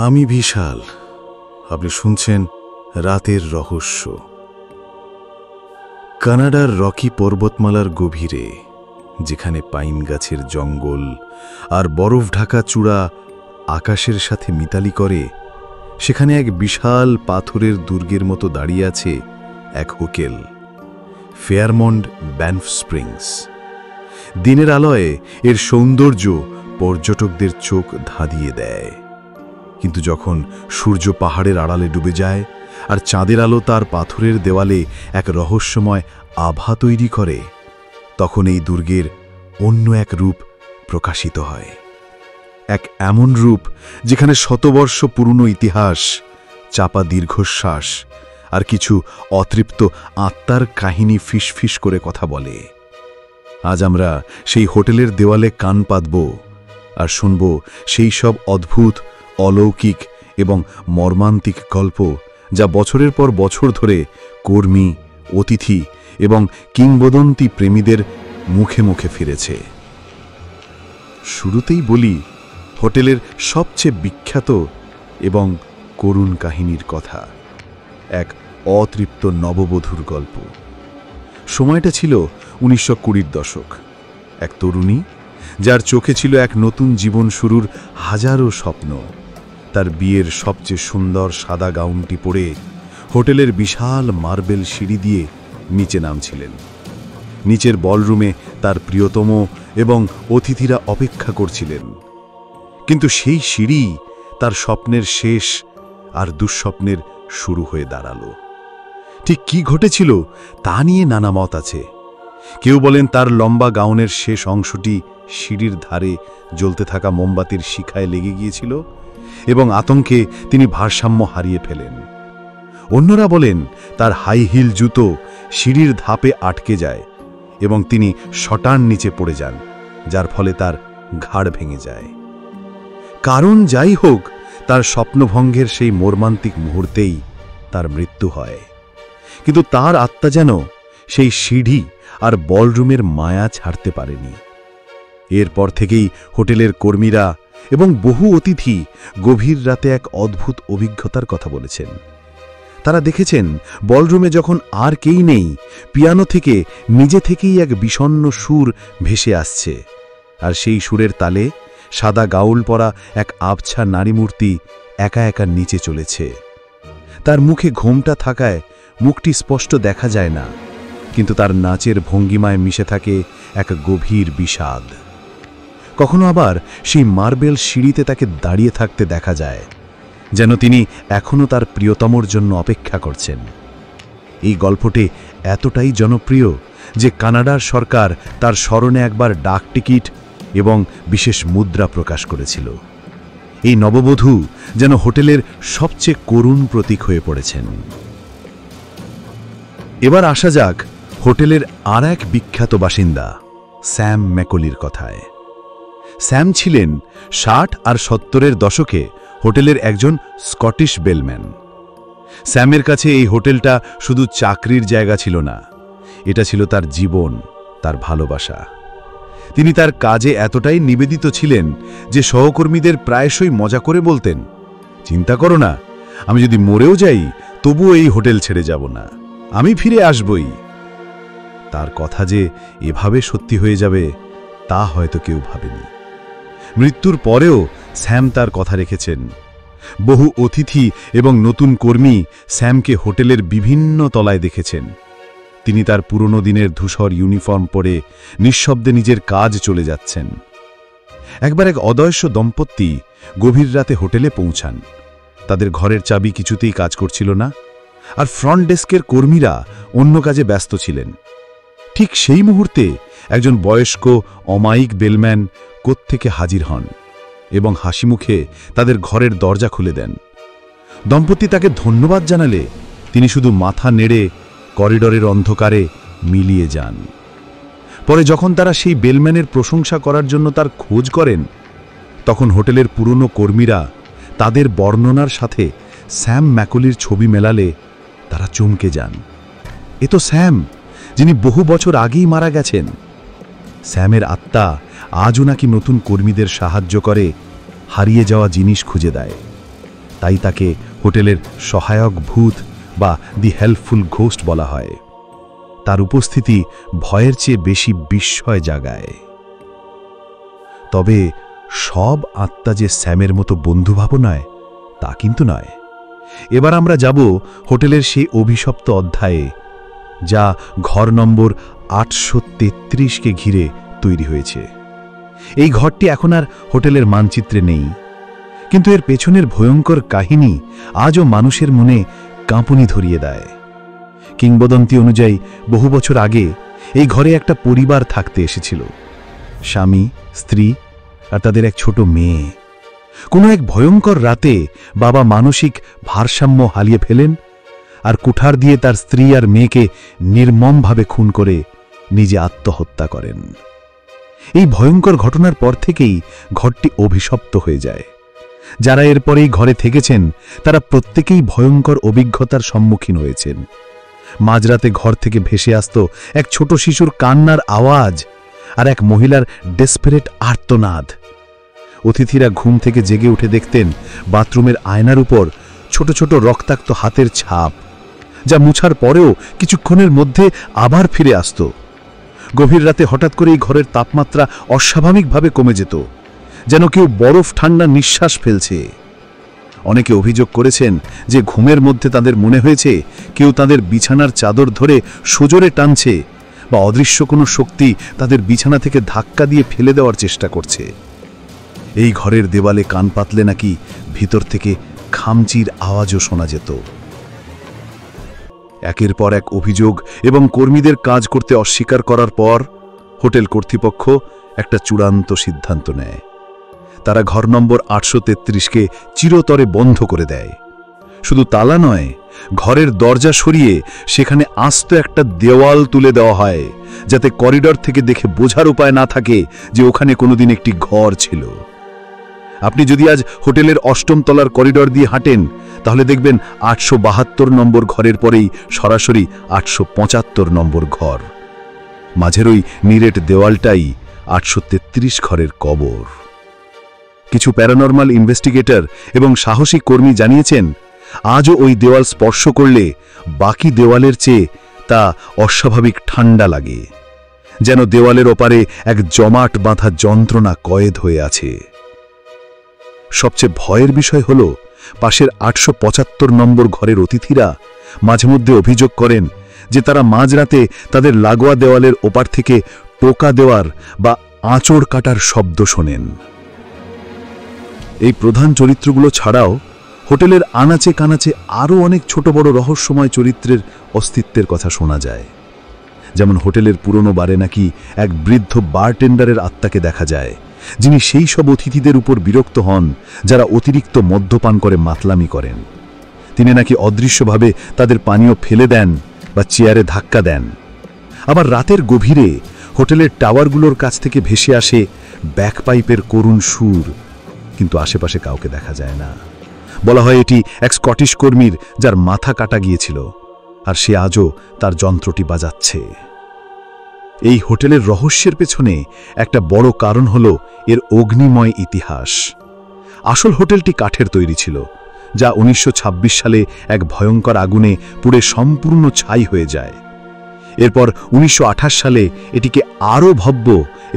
আমি বিশাল, আপনি শুনছেন রাতের রহস্য। কানাডার রকি পর্বতমালার গভীরে, যেখানে পাইন গাছের জঙ্গল আর বরফ ঢাকা চূড়া আকাশের সাথে মিতালি করে, সেখানে এক বিশাল পাথরের দুর্গের মতো দাঁড়িয়ে আছে এক হোটেল, ফেয়ারমন্ট ব্যানফ স্প্রিংস। দিনের আলোয় এর সৌন্দর্য পর্যটকদের চোখ ধাঁধিয়ে দেয়, কিন্তু যখন সূর্য পাহাড়ের আড়ালে ডুবে যায় আর চাঁদের আলো তার পাথরের দেওয়ালে এক রহস্যময় আভা তৈরি করে, তখন এই দুর্গের অন্য এক রূপ প্রকাশিত হয়। এক এমন রূপ যেখানে শতবর্ষ পুরনো ইতিহাস, চাপা দীর্ঘশ্বাস আর কিছু অতৃপ্ত আত্মার কাহিনী ফিসফিস করে কথা বলে। আজ আমরা সেই হোটেলের দেওয়ালে কান পাতব আর শুনব সেই সব অদ্ভুত, অলৌকিক এবং মর্মান্তিক গল্প, যা বছরের পর বছর ধরে কর্মী, অতিথি এবং কিংবদন্তি প্রেমীদের মুখে মুখে ফিরেছে। শুরুতেই বলি হোটেলের সবচেয়ে বিখ্যাত এবং করুণ কাহিনীর কথা, এক অতৃপ্ত নববধূর গল্প। সময়টা ছিল 1920-র দশক। এক তরুণী, যার চোখে ছিল এক নতুন জীবন শুরুর হাজারো স্বপ্ন, তার বিয়ের সবচেয়ে সুন্দর সাদা গাউনটি পরে হোটেলের বিশাল মার্বেল সিঁড়ি দিয়ে নিচে নামছিলেন। নিচের বলরুমে তার প্রিয়তম এবং অতিথিরা অপেক্ষা করছিলেন, কিন্তু সেই সিঁড়ি তার স্বপ্নের শেষ আর দুঃস্বপ্নের শুরু হয়ে দাঁড়ালো। ঠিক কি ঘটেছিল তা নিয়ে নানা মত আছে। কেউ বলেন তার লম্বা গাউনের শেষ অংশটি সিঁড়ির ধারে জ্বলতে থাকা মোমবাতির শিখায় লেগে গিয়েছিল এবং আতঙ্কে তিনি ভারসাম্য হারিয়ে ফেলেন। অন্যরা বলেন তার হাই হিল জুতো সিঁড়ির ধাপে আটকে যায় এবং তিনি শটান নিচে পড়ে যান, যার ফলে তার ঘাড় ভেঙে যায়। কারণ যাই হোক, তার স্বপ্নভঙ্গের সেই মর্মান্তিক মুহূর্তেই তার মৃত্যু হয়। কিন্তু তার আত্মা যেন সেই সিঁড়ি আর বলরুমের মায়া ছাড়তে পারেনি। এরপর থেকেই হোটেলের কর্মীরা এবং বহু অতিথি গভীর রাতে এক অদ্ভুত অভিজ্ঞতার কথা বলেছেন। তারা দেখেছেন বলরুমে যখন আর কেই নেই, পিয়ানো থেকে নিজে থেকেই এক বিষণ্ণ সুর ভেসে আসছে, আর সেই সুরের তালে সাদা গাউল পরা এক আবছা নারী মূর্তি একা একা নিচে চলেছে। তার মুখে ঘোমটা থাকায় মুখটি স্পষ্ট দেখা যায় না, কিন্তু তার নাচের ভঙ্গিমায় মিশে থাকে এক গভীর বিষাদ। কখনো আবার সেই মার্বেল সিঁড়িতে তাকে দাঁড়িয়ে থাকতে দেখা যায়, যেন তিনি এখনও তার প্রিয়তমর জন্য অপেক্ষা করছেন। এই গল্পটি এতটাই জনপ্রিয় যে কানাডার সরকার তার স্মরণে একবার ডাক টিকিট এবং বিশেষ মুদ্রা প্রকাশ করেছিল। এই নববধূ যেন হোটেলের সবচেয়ে করুণ প্রতীক হয়ে পড়েছেন। এবার আসা যাক হোটেলের আর এক বিখ্যাত বাসিন্দা স্যাম ম্যাকলির কথায়। স্যাম ছিলেন 60 আর 70-এর দশকে হোটেলের একজন স্কটিশ বেলম্যান। স্যামের কাছে এই হোটেলটা শুধু চাকরির জায়গা ছিল না, এটা ছিল তার জীবন, তার ভালোবাসা। তিনি তার কাজে এতটাই নিবেদিত ছিলেন যে সহকর্মীদের প্রায়শই মজা করে বলতেন, চিন্তা করো না, আমি যদি মরেও যাই তবুও এই হোটেল ছেড়ে যাব না, আমি ফিরে আসবই। তার কথা যে এভাবে সত্যি হয়ে যাবে তা হয়তো কেউ ভাবেনি। মৃত্যুর পরেও স্যাম তার কথা রেখেছেন। বহু অতিথি এবং নতুন কর্মী স্যামকে হোটেলের বিভিন্ন তলায় দেখেছেন। তিনি তার পুরনো দিনের ধূসর ইউনিফর্ম পরে নিঃশব্দে নিজের কাজ চলে যাচ্ছেন। একবার এক অদৃশ্য দম্পতি গভীর রাতে হোটেলে পৌঁছান। তাদের ঘরের চাবি কিছুতেই কাজ করছিল না, আর ফ্রন্ট ডেস্কের কর্মীরা অন্য কাজে ব্যস্ত ছিলেন। ঠিক সেই মুহূর্তে একজন বয়স্ক অমায়িক বেলম্যান কোত্থেকে হাজির হন এবং হাসিমুখে তাদের ঘরের দরজা খুলে দেন। দম্পতি তাকে ধন্যবাদ জানালে তিনি শুধু মাথা নেড়ে করিডরের অন্ধকারে মিলিয়ে যান। পরে যখন তারা সেই বেলম্যানের প্রশংসা করার জন্য তার খোঁজ করেন, তখন হোটেলের পুরনো কর্মীরা তাদের বর্ণনার সাথে স্যাম ম্যাকলির ছবি মেলালে তারা চমকে যান। এ তো স্যাম, যিনি বহু বছর আগেই মারা গেছেন। স্যামের আত্মা আজও নাকি নতুন কর্মীদের সাহায্য করে হারিয়ে যাওয়া জিনিস খুঁজে দেয়। তাই তাকে হোটেলের সহায়ক ভূত বা দি হেল্পফুল ঘোস্ট বলা হয়। তার উপস্থিতি ভয়ের চেয়ে বেশি বিস্ময় জাগায়। তবে সব আত্মা যে স্যামের মতো বন্ধুভাব নয় তা কিন্তু নয়। এবার আমরা যাব হোটেলের সেই অভিশপ্ত অধ্যায়ে, যা ঘর নম্বর 833কে ঘিরে তৈরি হয়েছে। এই ঘরটি এখন আর হোটেলের মানচিত্রে নেই, কিন্তু এর পেছনের ভয়ঙ্কর কাহিনী আজও মানুষের মনে কাঁপুনি ধরিয়ে দেয়। কিংবদন্তি অনুযায়ী বহু বছর আগে এই ঘরে একটা পরিবার থাকতে এসেছিল, স্বামী, স্ত্রী আর তাদের এক ছোট মেয়ে। কোনো এক ভয়ঙ্কর রাতে বাবা মানসিক ভারসাম্য হারিয়ে ফেলেন আর কুঠার দিয়ে তার স্ত্রী আর মেয়েকে নির্মমভাবে খুন করে নিজে আত্মহত্যা করেন। এই ভয়ঙ্কর ঘটনার পর থেকেই ঘরটি অভিশপ্ত হয়ে যায়। যারা এরপরেই ঘরে থেকেছেন তারা প্রত্যেকেই ভয়ঙ্কর অভিজ্ঞতার সম্মুখীন হয়েছেন। মাঝরাতে ঘর থেকে ভেসে আসত এক ছোট শিশুর কান্নার আওয়াজ আর এক মহিলার ডেসপারেট আর্তনাদ। অতিথিরা ঘুম থেকে জেগে উঠে দেখতেন বাথরুমের আয়নার উপর ছোট ছোট রক্তাক্ত হাতের ছাপ, যা মুছার পরেও কিছুক্ষণের মধ্যে আবার ফিরে আসত। গভীর রাতে হঠাৎ করেই ঘরের তাপমাত্রা অস্বাভাবিকভাবে কমে যেত, যেন কেউ বরফ ঠান্ডা নিঃশ্বাস ফেলছে। অনেকে অভিযোগ করেছেন যে ঘুমের মধ্যে তাদের মনে হয়েছে কেউ তাদের বিছানার চাদর ধরে সজোরে টানছে বা অদৃশ্য কোনো শক্তি তাদের বিছানা থেকে ধাক্কা দিয়ে ফেলে দেওয়ার চেষ্টা করছে। এই ঘরের দেওয়ালে কান পাতলে নাকি ভিতর থেকে খামচির আওয়াজও শোনা যেত। একের পর এক অভিযোগ এবং কর্মীদের কাজ করতে অস্বীকার করার পর হোটেল কর্তৃপক্ষ একটা চূড়ান্ত সিদ্ধান্ত নেয়। তারা ঘর নম্বর 833কে চিরতরে বন্ধ করে দেয়। শুধু তালা নয়, ঘরের দরজা সরিয়ে সেখানে আস্ত একটা দেওয়াল তুলে দেওয়া হয়, যাতে করিডর থেকে দেখে বোঝার উপায় না থাকে যে ওখানে কোনোদিন একটি ঘর ছিল। আপনি যদি আজ হোটেলের 8ম তলার করিডর দিয়ে হাঁটেন তাহলে দেখবেন 872 নম্বর ঘরের পরেই সরাসরি 875 নম্বর ঘর। মাঝের ওই নিরেট দেওয়ালটাই 833 ঘরের কবর। কিছু প্যারানরমাল ইনভেস্টিগেটর এবং সাহসী কর্মী জানিয়েছেন আজও ওই দেওয়াল স্পর্শ করলে বাকি দেওয়ালের চেয়ে তা অস্বাভাবিক ঠান্ডা লাগে, যেন দেওয়ালের ওপারে এক জমাট বাঁধা যন্ত্রণা কয়েদ হয়ে আছে। সবচেয়ে ভয়ের বিষয় হল পাশের 875 নম্বর ঘরের অতিথিরা মাঝে মধ্যে অভিযোগ করেন যে তারা মাঝরাতে তাদের লাগোয়া দেওয়ালের ওপার থেকে টোকা দেওয়ার বা আঁচড় কাটার শব্দ শোনেন। এই প্রধান চরিত্রগুলো ছাড়াও হোটেলের আনাচে কানাচে আরও অনেক ছোট বড় রহস্যময় চরিত্রের অস্তিত্বের কথা শোনা যায়। যেমন হোটেলের পুরনো বারে নাকি এক বৃদ্ধ বারটেন্ডারের আত্মাকে দেখা যায়, যিনি সেই সব অতিথিদের উপর বিরক্ত হন যারা অতিরিক্ত মদ্যপান করে মাতলামি করেন। তিনি নাকি অদৃশ্যভাবে তাদের পানীয় ফেলে দেন বা চেয়ারে ধাক্কা দেন। আবার রাতের গভীরে হোটেলের টাওয়ারগুলোর কাছ থেকে ভেসে আসে ব্যাকপাইপের করুণ সুর, কিন্তু আশেপাশে কাউকে দেখা যায় না। বলা হয় এটি এক স্কটিশ কর্মীর যার মাথা কাটা গিয়েছিল, আর সে আজও তার যন্ত্রটি বাজাচ্ছে। এই হোটেলের রহস্যের পেছনে একটা বড় কারণ হল এর অগ্নিময় ইতিহাস। আসল হোটেলটি কাঠের তৈরি ছিল, যা 1926 সালে এক ভয়ঙ্কর আগুনে পুড়ে সম্পূর্ণ ছাই হয়ে যায়। এরপর 1928 সালে এটিকে আরও ভব্য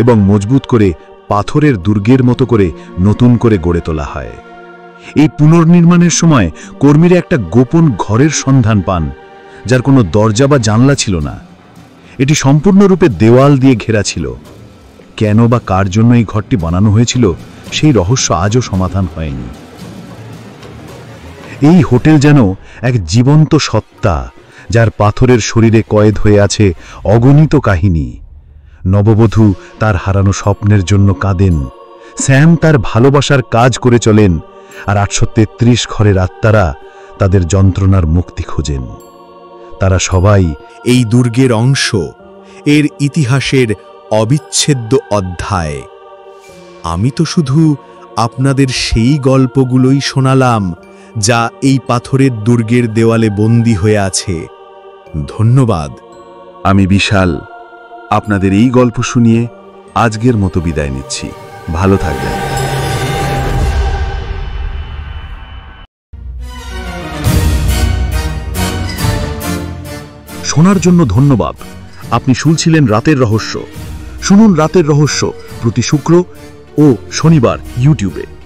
এবং মজবুত করে পাথরের দুর্গের মতো করে নতুন করে গড়ে তোলা হয়। এই পুনর্নির্মাণের সময় কর্মীরা একটা গোপন ঘরের সন্ধান পান, যার কোনো দরজা বা জানলা ছিল না। এটি সম্পূর্ণরূপে দেওয়াল দিয়ে ঘেরা ছিল। কেন বা কার জন্য এই ঘরটি বানানো হয়েছিল সেই রহস্য আজও সমাধান হয়নি। এই হোটেল যেন এক জীবন্ত সত্তা, যার পাথরের শরীরে কয়েদ হয়ে আছে অগণিত কাহিনী। নববধূ তার হারানো স্বপ্নের জন্য কাঁদেন, স্যাম তার ভালোবাসার কাজ করে চলেন, আর 833 ঘরের আত্মারা তাদের যন্ত্রণার মুক্তি খোঁজেন। তারা সবাই এই দুর্গের অংশ, এর ইতিহাসের অবিচ্ছেদ্য অধ্যায়। আমি তো শুধু আপনাদের সেই গল্পগুলোই শোনালাম যা এই পাথরের দুর্গের দেওয়ালে বন্দী হয়ে আছে। ধন্যবাদ। আমি বিশাল আপনাদের এই গল্প শুনিয়ে আজকের মতো বিদায় নিচ্ছি। ভালো থাকবেন। শোনার জন্য ধন্যবাদ। আপনি শুনছিলেন রাতের রহস্য। শুনুন রাতের রহস্য প্রতি শুক্র ও শনিবার ইউটিউবে।